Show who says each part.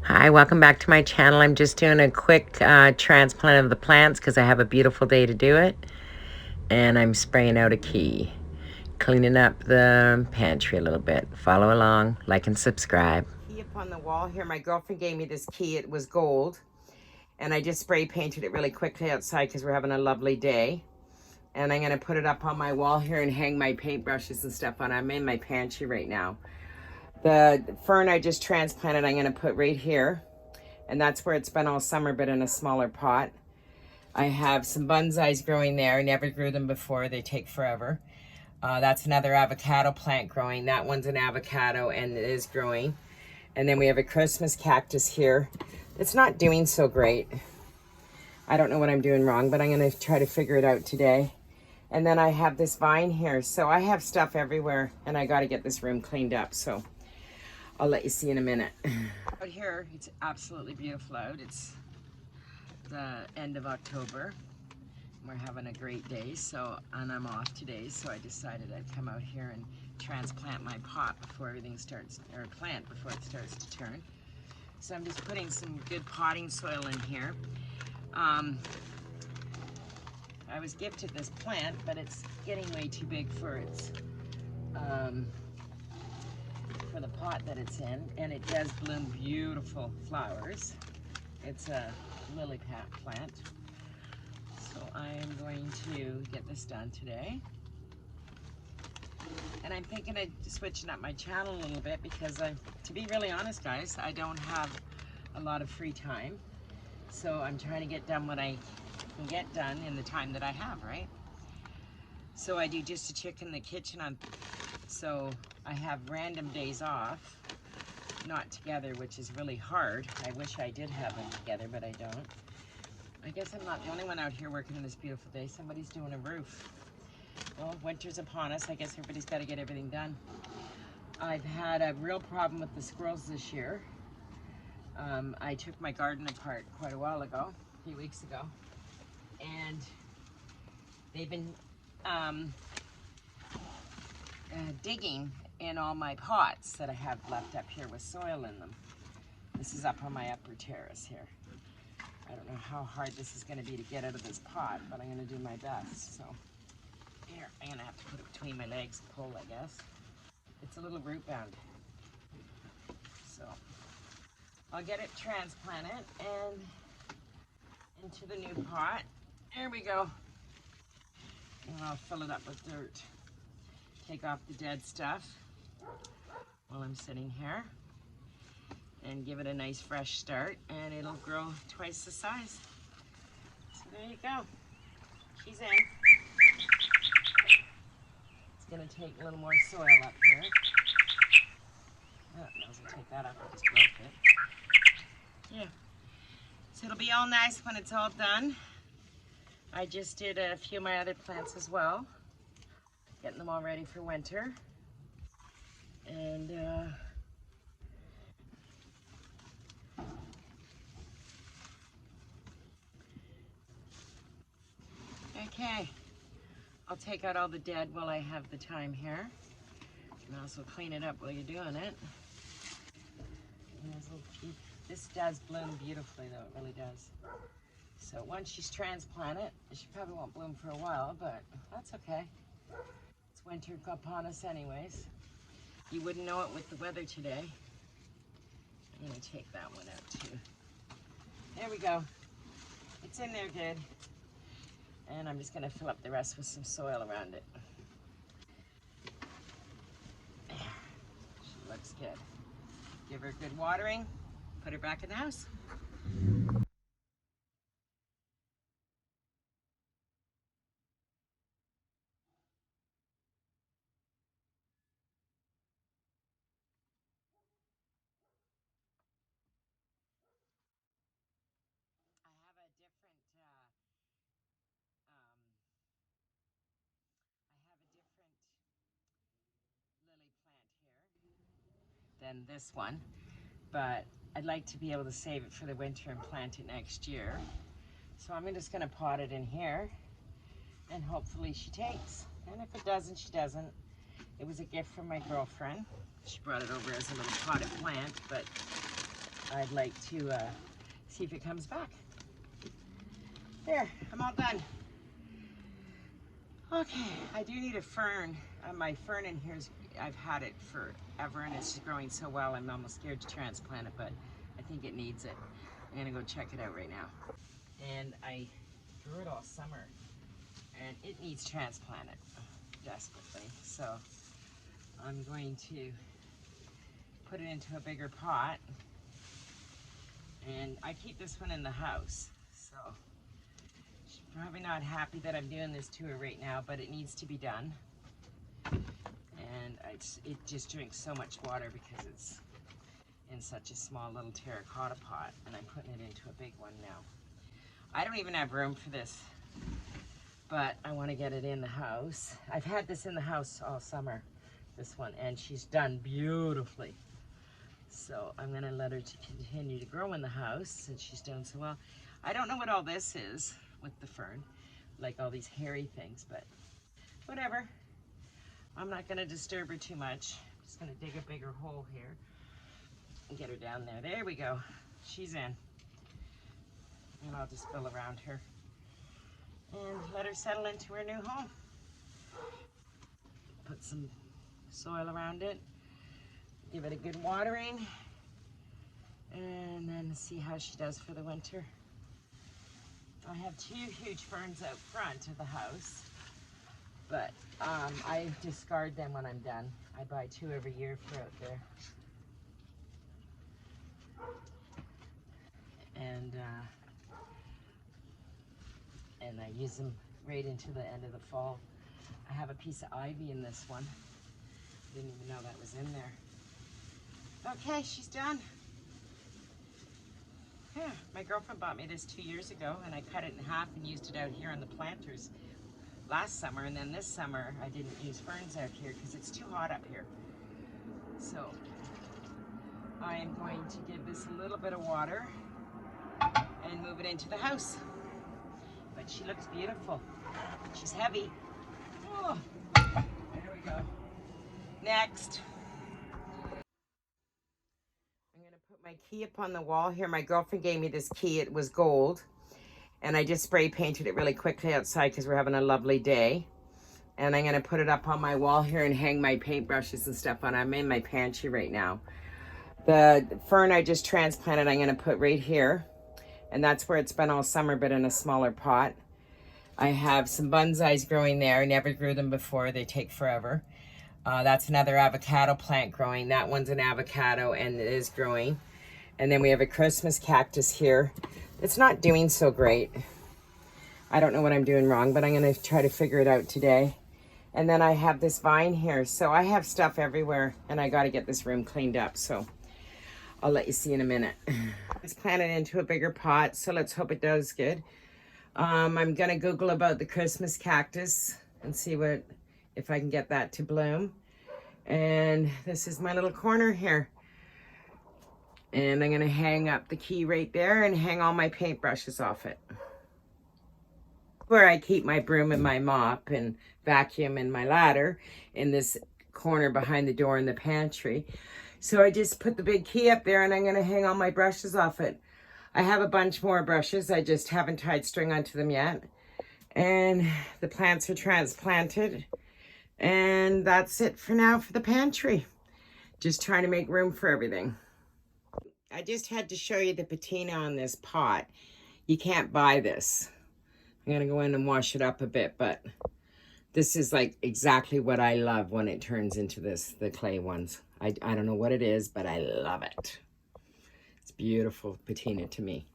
Speaker 1: Hi, welcome back to my channel. I'm just doing a quick transplant of the plants because I have a beautiful day to do it. And I'm spraying out a key, cleaning up the pantry a little bit. Follow along, like and subscribe. Key up on the wall here. My girlfriend gave me this key. It was gold. And I just spray painted it really quickly outside because we're having a lovely day. And I'm going to put it up on my wall here and hang my paintbrushes and stuff on. I'm in my pantry right now. The fern I just transplanted, I'm going to put right here. And that's where it's been all summer, but in a smaller pot. I have some bonsais growing there. I never grew them before. They take forever. That's another avocado plant growing. That one's an avocado and it is growing. And then we have a Christmas cactus here. It's not doing so great. I don't know what I'm doing wrong, but I'm going to try to figure it out today. And then I have this vine here. So I have stuff everywhere and I got to get this room cleaned up. So I'll let you see in a minute. Out here, it's absolutely beautiful out. It's the end of October. We're having a great day, and I'm off today, so I decided I'd come out here and transplant my pot before everything starts, or plant before it starts to turn. So I'm just putting some good potting soil in here. I was gifted this plant, but it's getting way too big for its for the pot that it's in, and it does bloom beautiful flowers. It's a lily plant. So I am going to get this done today. And I'm thinking of switching up my channel a little bit because to be really honest guys, I don't have a lot of free time. So I'm trying to get done what I can get done in the time that I have, right? So I do just a chicken in the kitchen so I have random days off, not together, which is really hard. I wish I did have them together, but I don't. I guess I'm not the only one out here working on this beautiful day. Somebody's doing a roof. Well, winter's upon us. I guess everybody's got to get everything done. I've had a real problem with the squirrels this year. I took my garden apart quite a while ago, a few weeks ago, and they've been digging in all my pots that I have left up here with soil in them. This is up on my upper terrace here. I don't know how hard this is going to be to get out of this pot, but I'm going to do my best. So here, I'm going to have to put it between my legs and pull, I guess. It's a little root bound. So I'll get it transplanted and into the new pot. There we go. And I'll fill it up with dirt. Take off the dead stuff while I'm sitting here and give it a nice fresh start, and it'll grow twice the size. So there you go. She's in. It's gonna take a little more soil up here. Oh, I was gonna take that up, I just broke it. Yeah. So it'll be all nice when it's all done. I just did a few of my other plants as well, getting them all ready for winter. And okay, I'll take out all the dead while I have the time here. And also clean it up while you're doing it. This does bloom beautifully though, it really does. So once she's transplanted, she probably won't bloom for a while, but that's okay. It's winter upon us anyways. You wouldn't know it with the weather today. I'm gonna take that one out too. There we go. It's in there good. And I'm just gonna fill up the rest with some soil around it. There. She looks good. Give her a good watering, put her back in the house. I have a different lily plant here than this one, but I'd like to be able to save it for the winter and plant it next year. So I'm just gonna pot it in here and hopefully she takes. And if it doesn't, she doesn't. It was a gift from my girlfriend. She brought it over as a little potted plant, but I'd like to see if it comes back. There, I'm all done. Okay, I do need a fern. My fern in here, I've had it forever and it's growing so well I'm almost scared to transplant it, but I think it needs it. I'm gonna go check it out right now. And I grew it all summer and it needs transplanted desperately. So I'm going to put it into a bigger pot. And I keep this one in the house, so she's probably not happy that I'm doing this to her right now, but it needs to be done. And it just drinks so much water because it's in such a small little terracotta pot, and I'm putting it into a big one now. I don't even have room for this, but I want to get it in the house. I've had this in the house all summer, this one, and she's done beautifully. So I'm gonna let her to continue to grow in the house since she's done so well. I don't know what all this is with the fern, like all these hairy things, but whatever. I'm not gonna disturb her too much. I'm just gonna dig a bigger hole here and get her down there. There we go. She's in. And I'll just fill around her and let her settle into her new home. Put some soil around it. Give it a good watering, and then see how she does for the winter. I have 2 huge ferns out front of the house, but I discard them when I'm done. I buy 2 every year for out there. And I use them right into the end of the fall. I have a piece of ivy in this one. Didn't even know that was in there. Okay, she's done. Yeah, my girlfriend bought me this 2 years ago, and I cut it in half and used it out here on the planters last summer, and then this summer I didn't use ferns out here because it's too hot up here. So I am going to give this a little bit of water and move it into the house. But she looks beautiful. She's heavy. Oh, there we go. Next. I'm gonna put my key up on the wall here. My girlfriend gave me this key. It was gold. And I just spray painted it really quickly outside because we're having a lovely day. And I'm gonna put it up on my wall here and hang my paintbrushes and stuff on. I'm in my pantry right now. The fern I just transplanted, I'm gonna put right here. And that's where it's been all summer, but in a smaller pot. I have some bonsais growing there. I never grew them before. They take forever. That's another avocado plant growing. That one's an avocado and it is growing. And then we have a Christmas cactus here. It's not doing so great. I don't know what I'm doing wrong, but I'm gonna try to figure it out today. And then I have this vine here. So I have stuff everywhere and I gotta get this room cleaned up. So I'll let you see in a minute. Let's plant it into a bigger pot. So let's hope it does good. I'm gonna Google about the Christmas cactus and see if I can get that to bloom. And this is my little corner here. And I'm gonna hang up the key right there and hang all my paintbrushes off it. Where I keep my broom and my mop and vacuum and my ladder in this corner behind the door in the pantry. So I just put the big key up there and I'm gonna hang all my brushes off it. I have a bunch more brushes. I just haven't tied string onto them yet. And the plants are transplanted. And that's it for now for the pantry. Just trying to make room for everything. I just had to show you the patina on this pot. You can't buy this. I'm gonna go in and wash it up a bit, but this is like exactly what I love when it turns into this, the clay ones. I don't know what it is, but I love it. It's beautiful patina to me.